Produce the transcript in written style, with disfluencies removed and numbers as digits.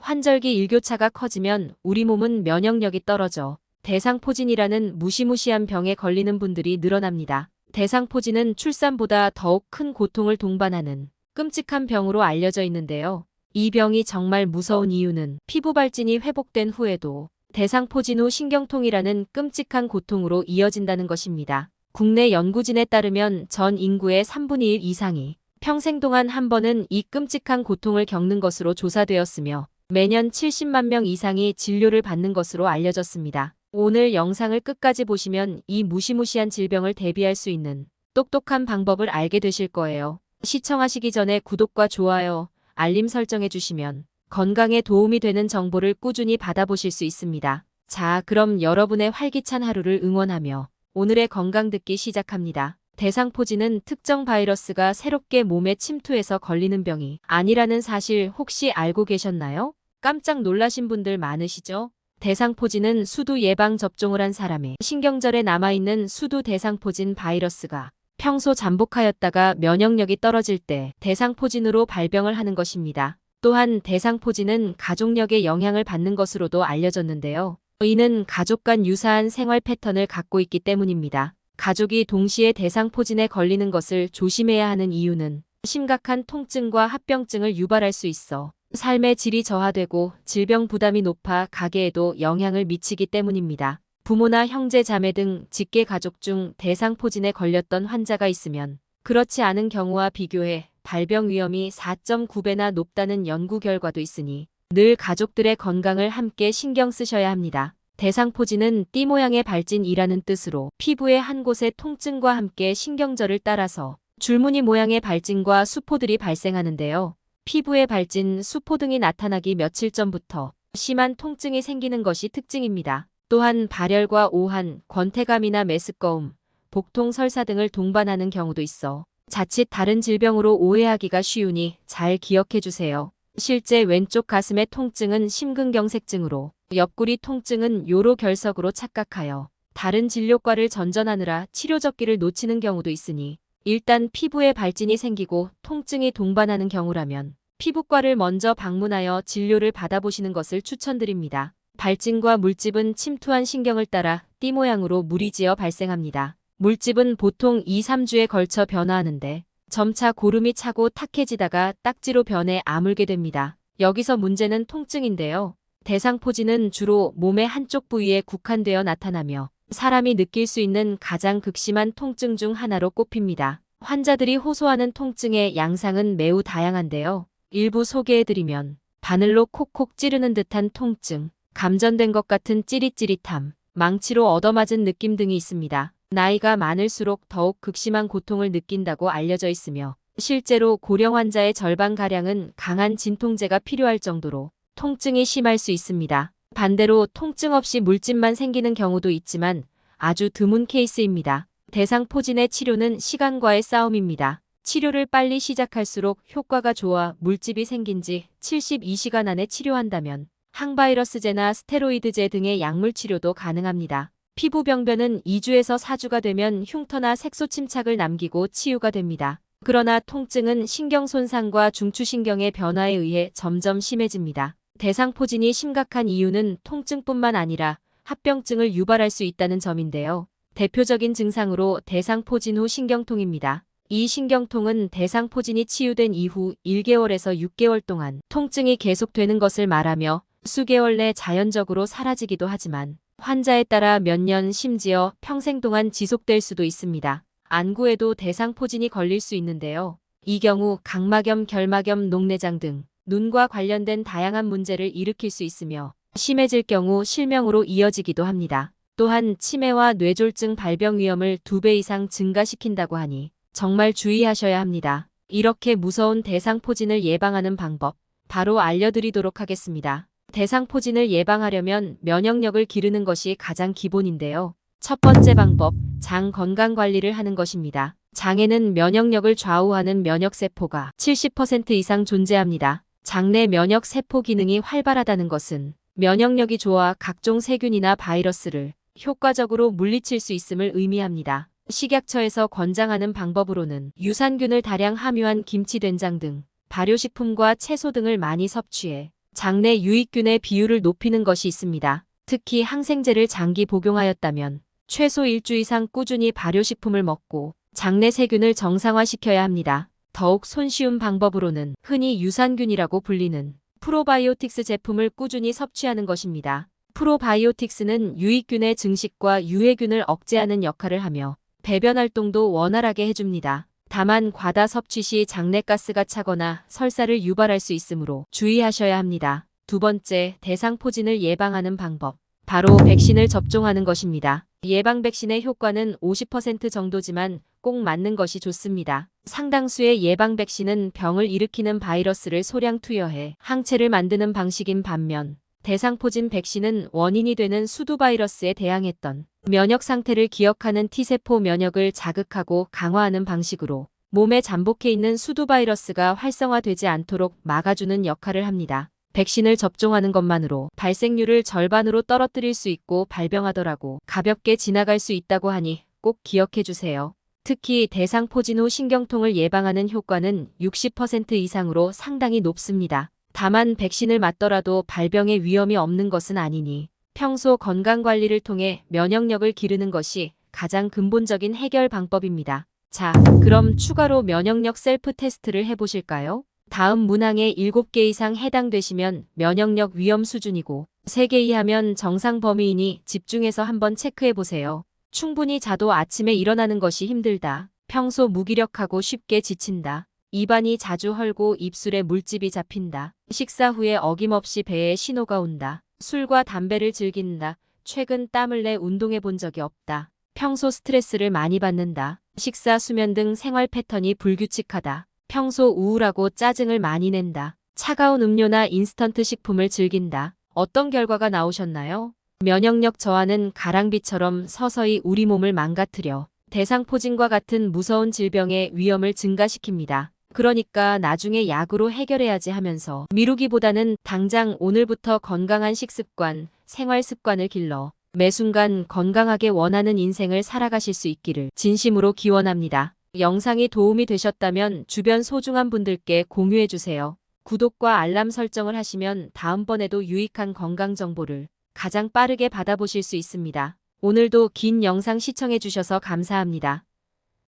환절기 일교차가 커지면 우리 몸은 면역력이 떨어져 대상포진이라는 무시무시한 병에 걸리는 분들이 늘어납니다. 대상포진은 출산보다 더욱 큰 고통을 동반하는 끔찍한 병으로 알려져 있는데요. 이 병이 정말 무서운 이유는 피부 발진이 회복된 후에도 대상포진 후 신경통이라는 끔찍한 고통으로 이어진다는 것입니다. 국내 연구진에 따르면 전 인구의 3분의 1 이상이 평생 동안 한 번은 이 끔찍한 고통을 겪는 것으로 조사되었으며 매년 70만 명 이상이 진료를 받는 것으로 알려졌습니다. 오늘 영상을 끝까지 보시면 이 무시무시한 질병을 대비할 수 있는 똑똑한 방법을 알게 되실 거예요. 시청하시기 전에 구독과 좋아요, 알림 설정해 주시면 건강에 도움이 되는 정보를 꾸준히 받아보실 수 있습니다. 자, 그럼 여러분의 활기찬 하루를 응원하며 오늘의 건강 듣기 시작합니다. 대상포진은 특정 바이러스가 새롭게 몸에 침투해서 걸리는 병이 아니라는 사실 혹시 알고 계셨나요? 깜짝 놀라신 분들 많으시죠? 대상포진은 수두 예방 접종을 한 사람의 신경절에 남아있는 수두 대상포진 바이러스가 평소 잠복하였다가 면역력이 떨어질 때 대상포진으로 발병을 하는 것입니다. 또한 대상포진은 가족력에 영향을 받는 것으로도 알려졌는데요. 이는 가족 간 유사한 생활 패턴을 갖고 있기 때문입니다. 가족이 동시에 대상포진에 걸리는 것을 조심해야 하는 이유는 심각한 통증과 합병증을 유발할 수 있어 삶의 질이 저하되고 질병 부담이 높아 가계에도 영향을 미치기 때문입니다. 부모나 형제 자매 등 직계 가족 중 대상포진에 걸렸던 환자가 있으면 그렇지 않은 경우와 비교해 발병 위험이 4.9배나 높다는 연구 결과도 있으니 늘 가족들의 건강을 함께 신경 쓰셔야 합니다. 대상포진은 띠 모양의 발진이라는 뜻으로 피부의 한 곳의 통증과 함께 신경절을 따라서 줄무늬 모양의 발진과 수포들이 발생하는데요. 피부의 발진, 수포 등이 나타나기 며칠 전부터 심한 통증이 생기는 것이 특징입니다. 또한 발열과 오한, 권태감이나 메스꺼움, 복통, 설사 등을 동반하는 경우도 있어 자칫 다른 질병으로 오해하기가 쉬우니 잘 기억해 주세요. 실제 왼쪽 가슴의 통증은 심근경색증으로, 옆구리 통증은 요로결석으로 착각하여 다른 진료과를 전전하느라 치료적기를 놓치는 경우도 있으니 일단 피부에 발진이 생기고 통증이 동반하는 경우라면 피부과를 먼저 방문하여 진료를 받아보시는 것을 추천드립니다. 발진과 물집은 침투한 신경을 따라 띠 모양으로 물이 지어 발생합니다. 물집은 보통 2-3주에 걸쳐 변화하는데 점차 고름이 차고 탁해지다가 딱지로 변해 아물게 됩니다. 여기서 문제는 통증인데요. 대상포진은 주로 몸의 한쪽 부위에 국한되어 나타나며 사람이 느낄 수 있는 가장 극심한 통증 중 하나로 꼽힙니다. 환자들이 호소하는 통증의 양상은 매우 다양한데요. 일부 소개해드리면 바늘로 콕콕 찌르는 듯한 통증, 감전된 것 같은 찌릿찌릿함, 망치로 얻어맞은 느낌 등이 있습니다. 나이가 많을수록 더욱 극심한 고통을 느낀다고 알려져 있으며 실제로 고령 환자의 절반가량은 강한 진통제가 필요할 정도로 통증이 심할 수 있습니다. 반대로 통증 없이 물집만 생기는 경우도 있지만 아주 드문 케이스입니다. 대상포진의 치료는 시간과의 싸움입니다. 치료를 빨리 시작할수록 효과가 좋아 물집이 생긴 지 72시간 안에 치료한다면 항바이러스제나 스테로이드제 등의 약물 치료도 가능합니다. 피부 병변은 2주에서 4주가 되면 흉터나 색소 침착을 남기고 치유가 됩니다. 그러나 통증은 신경 손상과 중추신경의 변화에 의해 점점 심해집니다. 대상포진이 심각한 이유는 통증뿐만 아니라 합병증을 유발할 수 있다는 점인데요. 대표적인 증상으로 대상포진 후 신경통입니다. 이 신경통은 대상포진이 치유된 이후 1개월에서 6개월 동안 통증이 계속되는 것을 말하며 수개월 내 자연적으로 사라지기도 하지만 환자에 따라 몇 년 심지어 평생 동안 지속될 수도 있습니다. 안구에도 대상포진이 걸릴 수 있는데요. 이 경우 각막염, 결막염, 녹내장 등 눈과 관련된 다양한 문제를 일으킬 수 있으며 심해질 경우 실명으로 이어지기도 합니다. 또한 치매와 뇌졸중 발병 위험을 2배 이상 증가시킨다고 하니 정말 주의하셔야 합니다. 이렇게 무서운 대상포진을 예방하는 방법 바로 알려드리도록 하겠습니다. 대상포진을 예방하려면 면역력을 기르는 것이 가장 기본인데요. 첫 번째 방법, 장 건강 관리를 하는 것입니다. 장에는 면역력을 좌우하는 면역세포가 70% 이상 존재합니다. 장내 면역세포 기능이 활발하다는 것은 면역력이 좋아 각종 세균이나 바이러스를 효과적으로 물리칠 수 있음을 의미합니다. 식약처에서 권장하는 방법으로는 유산균을 다량 함유한 김치, 된장 등 발효식품과 채소 등을 많이 섭취해 장내 유익균의 비율을 높이는 것이 있습니다. 특히 항생제를 장기 복용하였다면 최소 일주 이상 꾸준히 발효식품을 먹고 장내 세균을 정상화시켜야 합니다. 더욱 손쉬운 방법으로는 흔히 유산균이라고 불리는 프로바이오틱스 제품을 꾸준히 섭취하는 것입니다. 프로바이오틱스는 유익균의 증식과 유해균을 억제하는 역할을 하며 배변 활동도 원활하게 해줍니다. 다만 과다 섭취 시 장내가스가 차거나 설사를 유발할 수 있으므로 주의하셔야 합니다. 두 번째, 대상포진을 예방하는 방법. 바로 백신을 접종하는 것입니다. 예방 백신의 효과는 50% 정도지만 꼭 맞는 것이 좋습니다. 상당수의 예방 백신은 병을 일으키는 바이러스를 소량 투여해 항체를 만드는 방식인 반면 대상포진 백신은 원인이 되는 수두바이러스에 대항했던 면역 상태를 기억하는 T세포 면역을 자극하고 강화하는 방식으로 몸에 잠복해 있는 수두바이러스가 활성화되지 않도록 막아주는 역할을 합니다. 백신을 접종하는 것만으로 발생률을 절반으로 떨어뜨릴 수 있고 발병하더라도 가볍게 지나갈 수 있다고 하니 꼭 기억해 주세요. 특히 대상포진 후 신경통을 예방하는 효과는 60% 이상으로 상당히 높습니다. 다만 백신을 맞더라도 발병의 위험이 없는 것은 아니니 평소 건강관리를 통해 면역력을 기르는 것이 가장 근본적인 해결 방법입니다. 자, 그럼 추가로 면역력 셀프 테스트를 해보실까요? 다음 문항에 7개 이상 해당되시면 면역력 위험 수준이고 3개 이하면 정상 범위이니 집중해서 한번 체크해보세요. 충분히 자도 아침에 일어나는 것이 힘들다. 평소 무기력하고 쉽게 지친다. 입안이 자주 헐고 입술에 물집이 잡힌다. 식사 후에 어김없이 배에 신호가 온다. 술과 담배를 즐긴다. 최근 땀을 내 운동해 본 적이 없다. 평소 스트레스를 많이 받는다. 식사, 수면 등 생활 패턴이 불규칙하다. 평소 우울하고 짜증을 많이 낸다. 차가운 음료나 인스턴트 식품을 즐긴다. 어떤 결과가 나오셨나요? 면역력 저하는 가랑비처럼 서서히 우리 몸을 망가뜨려 대상포진과 같은 무서운 질병의 위험을 증가시킵니다. 그러니까 나중에 약으로 해결해야지 하면서 미루기보다는 당장 오늘부터 건강한 식습관, 생활 습관을 길러 매 순간 건강하게 원하는 인생을 살아가실 수 있기를 진심으로 기원합니다. 영상이 도움이 되셨다면 주변 소중한 분들께 공유해주세요. 구독과 알람 설정을 하시면 다음번에도 유익한 건강 정보를 가장 빠르게 받아보실 수 있습니다. 오늘도 긴 영상 시청해주셔서 감사합니다.